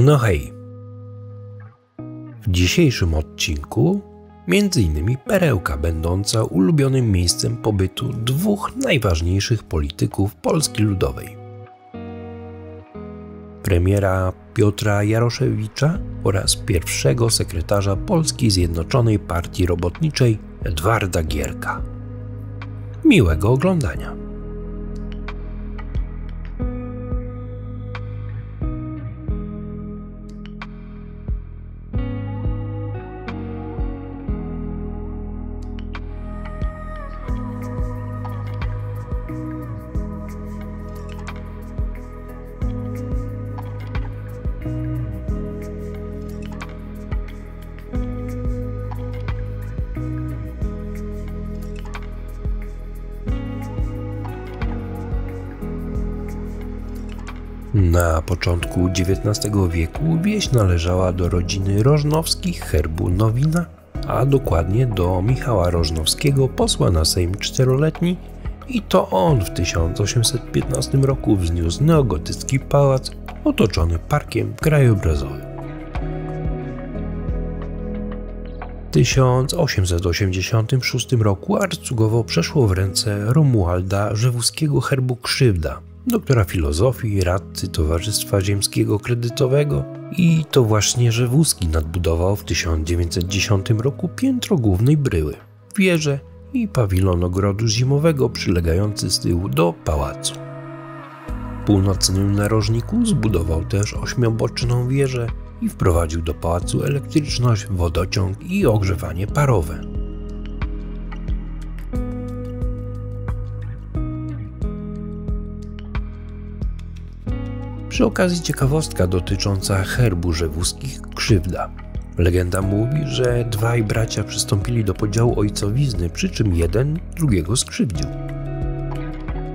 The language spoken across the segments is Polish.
No hej, w dzisiejszym odcinku m.in. perełka będąca ulubionym miejscem pobytu dwóch najważniejszych polityków Polski Ludowej. Premiera Piotra Jaroszewicza oraz pierwszego sekretarza Polskiej Zjednoczonej Partii Robotniczej Edwarda Gierka. Miłego oglądania. Na początku XIX wieku wieś należała do rodziny Rożnowskich herbu Nowina, a dokładnie do Michała Rożnowskiego, posła na Sejm czteroletni, i to on w 1815 roku wzniósł neogotycki pałac otoczony parkiem krajobrazowym. W 1886 roku arcygowo przeszło w ręce Romualda Rzewuskiego herbu Krzywda, doktora filozofii, radcy Towarzystwa Ziemskiego Kredytowego, i to właśnie Rzewuski nadbudował w 1910 roku piętro głównej bryły, wieżę i pawilon ogrodu zimowego przylegający z tyłu do pałacu. W północnym narożniku zbudował też ośmioboczną wieżę i wprowadził do pałacu elektryczność, wodociąg i ogrzewanie parowe. Przy okazji ciekawostka dotycząca herbu Rzewuskich Krzywda. Legenda mówi, że dwaj bracia przystąpili do podziału ojcowizny, przy czym jeden drugiego skrzywdził.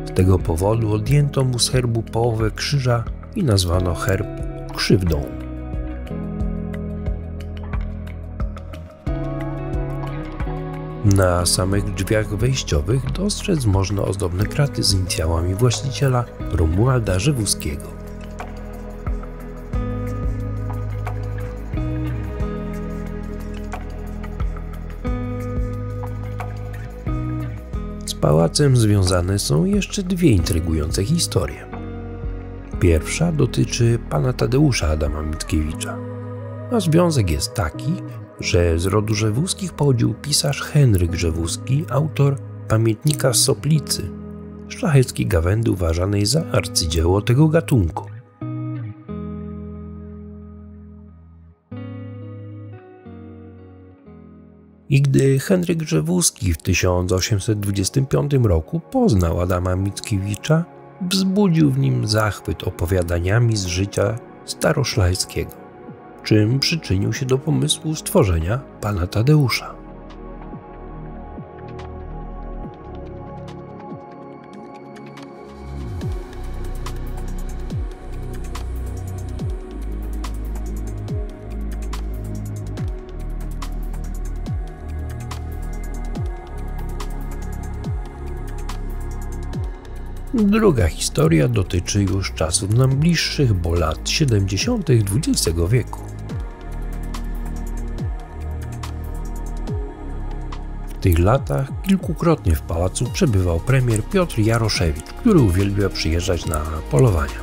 Z tego powodu odjęto mu z herbu połowę krzyża i nazwano herb Krzywdą. Na samych drzwiach wejściowych dostrzec można ozdobne kraty z inicjałami właściciela Romualda Rzewuskiego. Z pałacem związane są jeszcze dwie intrygujące historie. Pierwsza dotyczy pana Tadeusza Adama Mickiewicza. A związek jest taki, że z rodu Rzewuskich pochodził pisarz Henryk Rzewuski, autor Pamiętnika z Soplicy, szlacheckiej gawędy uważanej za arcydzieło tego gatunku. I gdy Henryk Rzewuski w 1825 roku poznał Adama Mickiewicza, wzbudził w nim zachwyt opowiadaniami z życia staroszlacheckiego, czym przyczynił się do pomysłu stworzenia pana Tadeusza. Druga historia dotyczy już czasów nam bliższych, bo lat 70. XX wieku. W tych latach kilkukrotnie w pałacu przebywał premier Piotr Jaroszewicz, który uwielbia przyjeżdżać na polowania.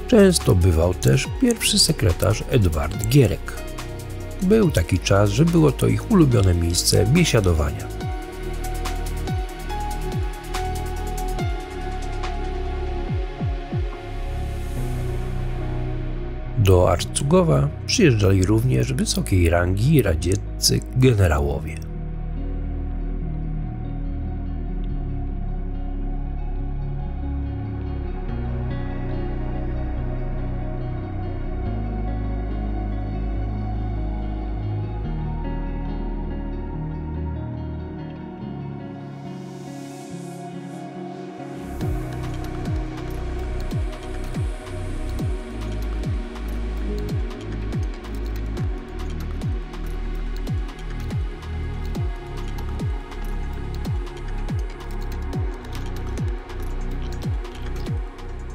Często bywał też pierwszy sekretarz Edward Gierek. Był taki czas, że było to ich ulubione miejsce biesiadowania. Do Arczugowa przyjeżdżali również wysokiej rangi radzieccy generałowie.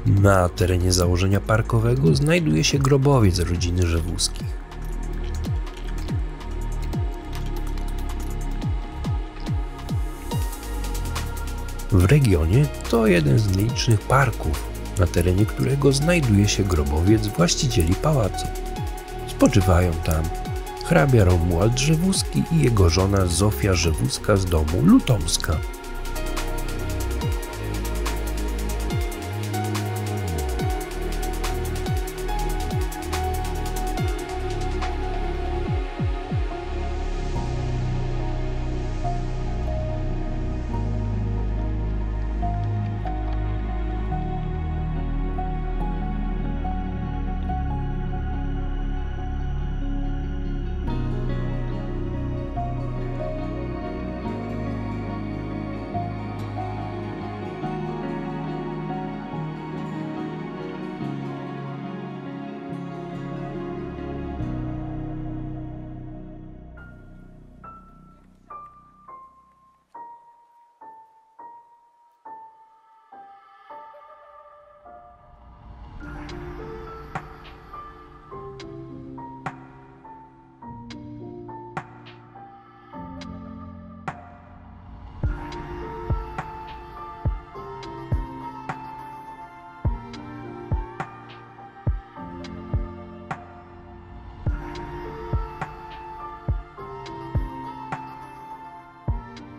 Na terenie założenia parkowego znajduje się grobowiec rodziny Rzewuskich. W regionie to jeden z nielicznych parków, na terenie którego znajduje się grobowiec właścicieli pałacu. Spoczywają tam hrabia Romuald Rzewuski i jego żona Zofia Rzewuska z domu Lutomska.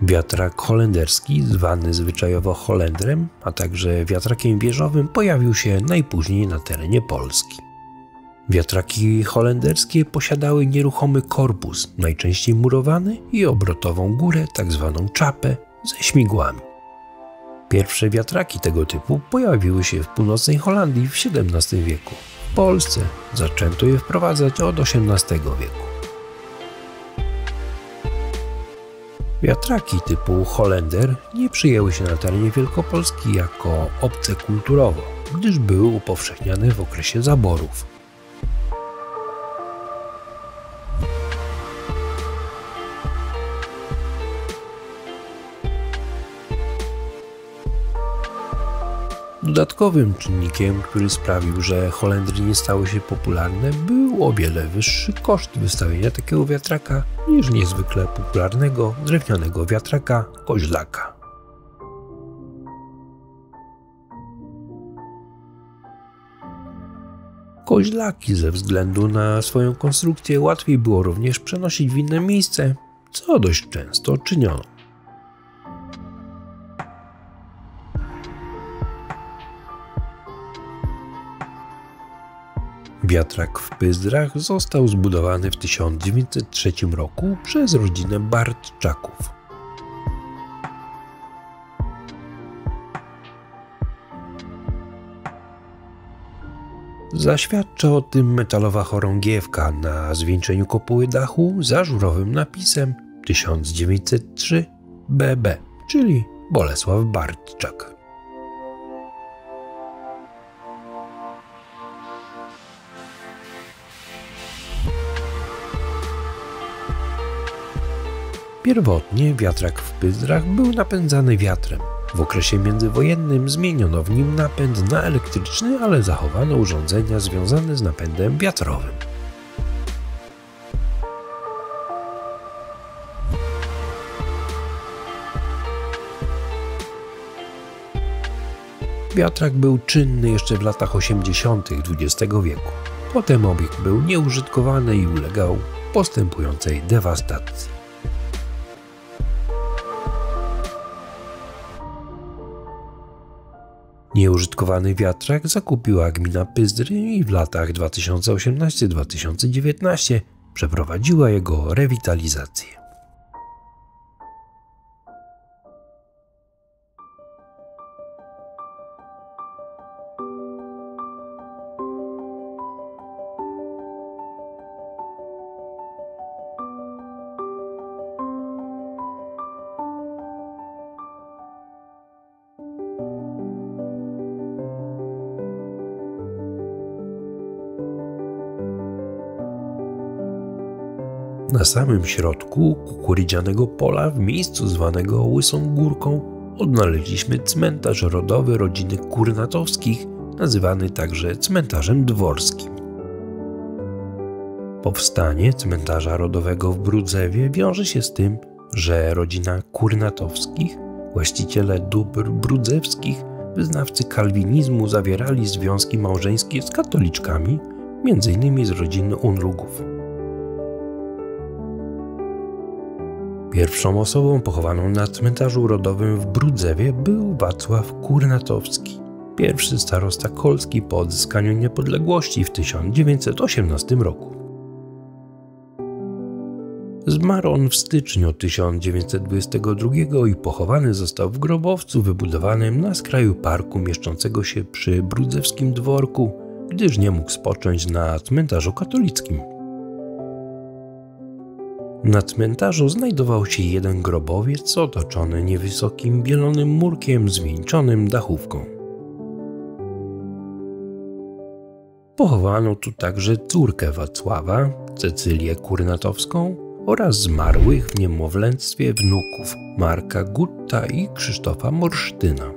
Wiatrak holenderski, zwany zwyczajowo Holendrem, a także wiatrakiem wieżowym, pojawił się najpóźniej na terenie Polski. Wiatraki holenderskie posiadały nieruchomy korpus, najczęściej murowany, i obrotową górę, tzw. czapę, ze śmigłami. Pierwsze wiatraki tego typu pojawiły się w północnej Holandii w XVII wieku. W Polsce zaczęto je wprowadzać od XVIII wieku. Wiatraki typu Holender nie przyjęły się na terenie Wielkopolski jako obce kulturowo, gdyż były upowszechniane w okresie zaborów. Dodatkowym czynnikiem, który sprawił, że Holendry nie stały się popularne, był o wiele wyższy koszt wystawienia takiego wiatraka niż niezwykle popularnego drewnianego wiatraka koźlaka. Koźlaki ze względu na swoją konstrukcję łatwiej było również przenosić w inne miejsce, co dość często czyniono. Wiatrak w Pyzdrach został zbudowany w 1903 roku przez rodzinę Bartczaków. Zaświadcza o tym metalowa chorągiewka na zwieńczeniu kopuły dachu z ażurowym napisem 1903 BB, czyli Bolesław Bartczak. Pierwotnie wiatrak w Pyzdrach był napędzany wiatrem. W okresie międzywojennym zmieniono w nim napęd na elektryczny, ale zachowano urządzenia związane z napędem wiatrowym. Wiatrak był czynny jeszcze w latach 80. XX wieku. Potem obiekt był nieużytkowany i ulegał postępującej dewastacji. Nieużytkowany wiatrak zakupiła gmina Pyzdry i w latach 2018-2019 przeprowadziła jego rewitalizację. Na samym środku kukurydzianego pola, w miejscu zwanego Łysą Górką, odnaleźliśmy cmentarz rodowy rodziny Kurnatowskich nazywany także cmentarzem dworskim. Powstanie cmentarza rodowego w Brudzewie wiąże się z tym, że rodzina Kurnatowskich, właściciele dóbr brudzewskich, wyznawcy kalwinizmu, zawierali związki małżeńskie z katoliczkami, m.in. z rodziny Unrugów. Pierwszą osobą pochowaną na cmentarzu rodowym w Brudzewie był Wacław Kurnatowski, pierwszy starosta kolski po odzyskaniu niepodległości w 1918 roku. Zmarł on w styczniu 1922 i pochowany został w grobowcu wybudowanym na skraju parku mieszczącego się przy brudzewskim dworku, gdyż nie mógł spocząć na cmentarzu katolickim. Na cmentarzu znajdował się jeden grobowiec otoczony niewysokim bielonym murkiem zwieńczonym dachówką. Pochowano tu także córkę Wacława, Cecylię Kurnatowską, oraz zmarłych w niemowlęctwie wnuków Marka Gutta i Krzysztofa Morsztyna.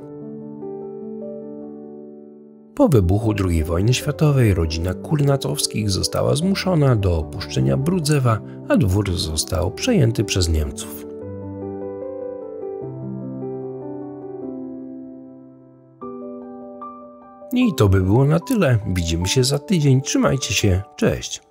Po wybuchu II wojny światowej rodzina Kurnatowskich została zmuszona do opuszczenia Brudzewa, a dwór został przejęty przez Niemców. I to by było na tyle. Widzimy się za tydzień. Trzymajcie się. Cześć.